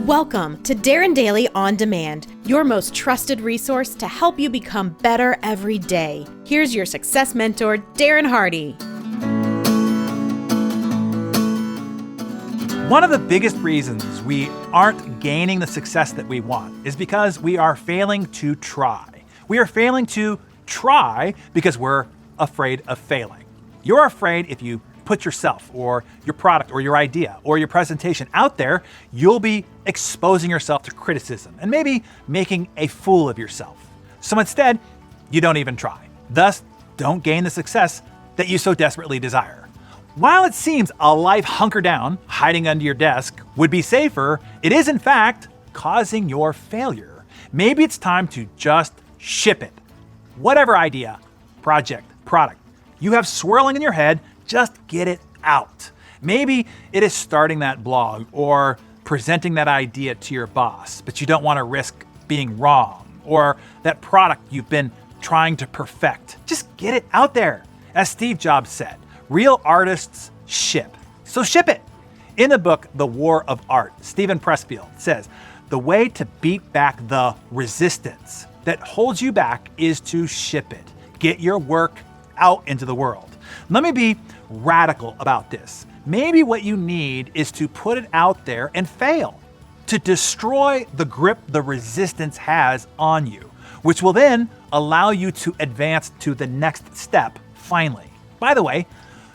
Welcome to Darren Daily On Demand, your most trusted resource to help you become better every day. Here's your success mentor, Darren Hardy. One of the biggest reasons we aren't gaining the success that we want is because we are failing to try. We are failing to try because we're afraid of failing. You're afraid if you put yourself or your product or your idea or your presentation out there, you'll be exposing yourself to criticism and maybe making a fool of yourself. So instead, you don't even try. Thus, don't gain the success that you so desperately desire. While it seems a life hunker down, hiding under your desk would be safer, it is in fact causing your failure. Maybe it's time to just ship it. Whatever idea, project, product you have swirling in your head, just get it out. Maybe it is starting that blog or presenting that idea to your boss, but you don't want to risk being wrong, or that product you've been trying to perfect. Just get it out there. As Steve Jobs said, real artists ship. So ship it. In the book, The War of Art, Steven Pressfield says, the way to beat back the resistance that holds you back is to ship it. Get your work out into the world. Let me be radical about this. Maybe what you need is to put it out there and fail, to destroy the grip the resistance has on you, which will then allow you to advance to the next step finally. By the way,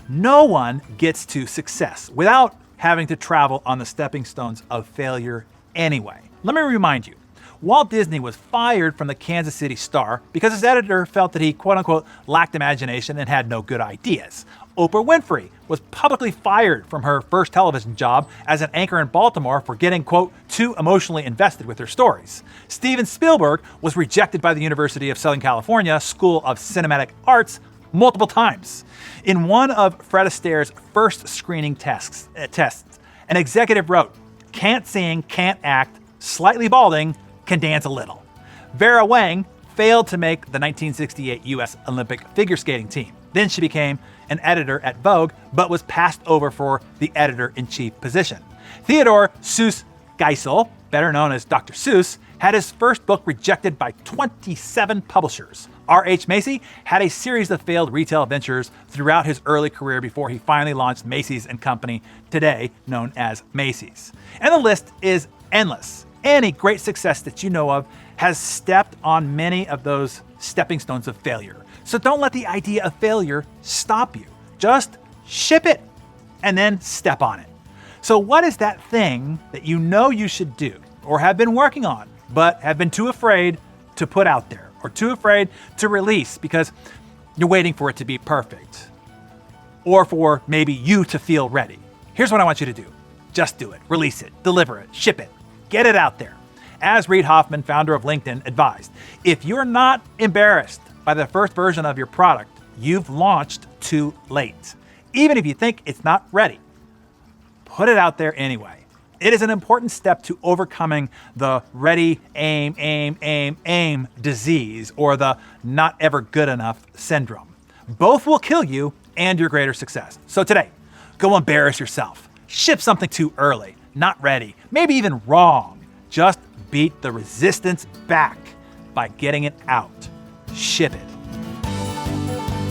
no one gets to success without having to travel on the stepping stones of failure anyway. Let me remind you, Walt Disney was fired from the Kansas City Star because his editor felt that he, quote unquote, lacked imagination and had no good ideas. Oprah Winfrey was publicly fired from her first television job as an anchor in Baltimore for getting, quote, too emotionally invested with her stories. Steven Spielberg was rejected by the University of Southern California School of Cinematic Arts multiple times. In one of Fred Astaire's first screening tests, an executive wrote, "Can't sing, can't act, slightly balding, can dance a little." Vera Wang failed to make the 1968 U.S. Olympic figure skating team. Then she became an editor at Vogue, but was passed over for the editor-in-chief position. Theodore Seuss Geisel, better known as Dr. Seuss, had his first book rejected by 27 publishers. R.H. Macy had a series of failed retail ventures throughout his early career before he finally launched Macy's & Company, today known as Macy's. And the list is endless. Any great success that you know of has stepped on many of those stepping stones of failure. So don't let the idea of failure stop you. Just ship it and then step on it. So what is that thing that you know you should do or have been working on, but have been too afraid to put out there or too afraid to release because you're waiting for it to be perfect or for maybe you to feel ready? Here's what I want you to do. Just do it. Release it. Deliver it. Ship it. Get it out there. As Reid Hoffman, founder of LinkedIn, advised, if you're not embarrassed by the first version of your product, you've launched too late. Even if you think it's not ready, put it out there anyway. It is an important step to overcoming the ready, aim disease or the not ever good enough syndrome. Both will kill you and your greater success. So today, go embarrass yourself. Ship something too early, not ready, maybe even wrong. Just beat the resistance back by getting it out. Ship it.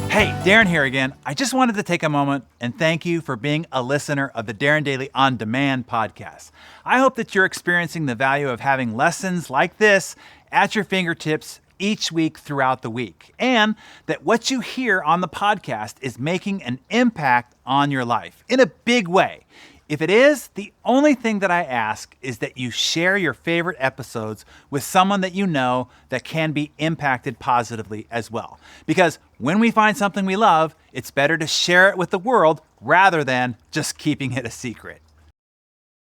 Hey, Darren here again. I just wanted to take a moment and thank you for being a listener of the Darren Daily On Demand podcast. I hope that you're experiencing the value of having lessons like this at your fingertips each week throughout the week, and that what you hear on the podcast is making an impact on your life in a big way. If it is, the only thing that I ask is that you share your favorite episodes with someone that you know that can be impacted positively as well. Because when we find something we love, it's better to share it with the world rather than just keeping it a secret.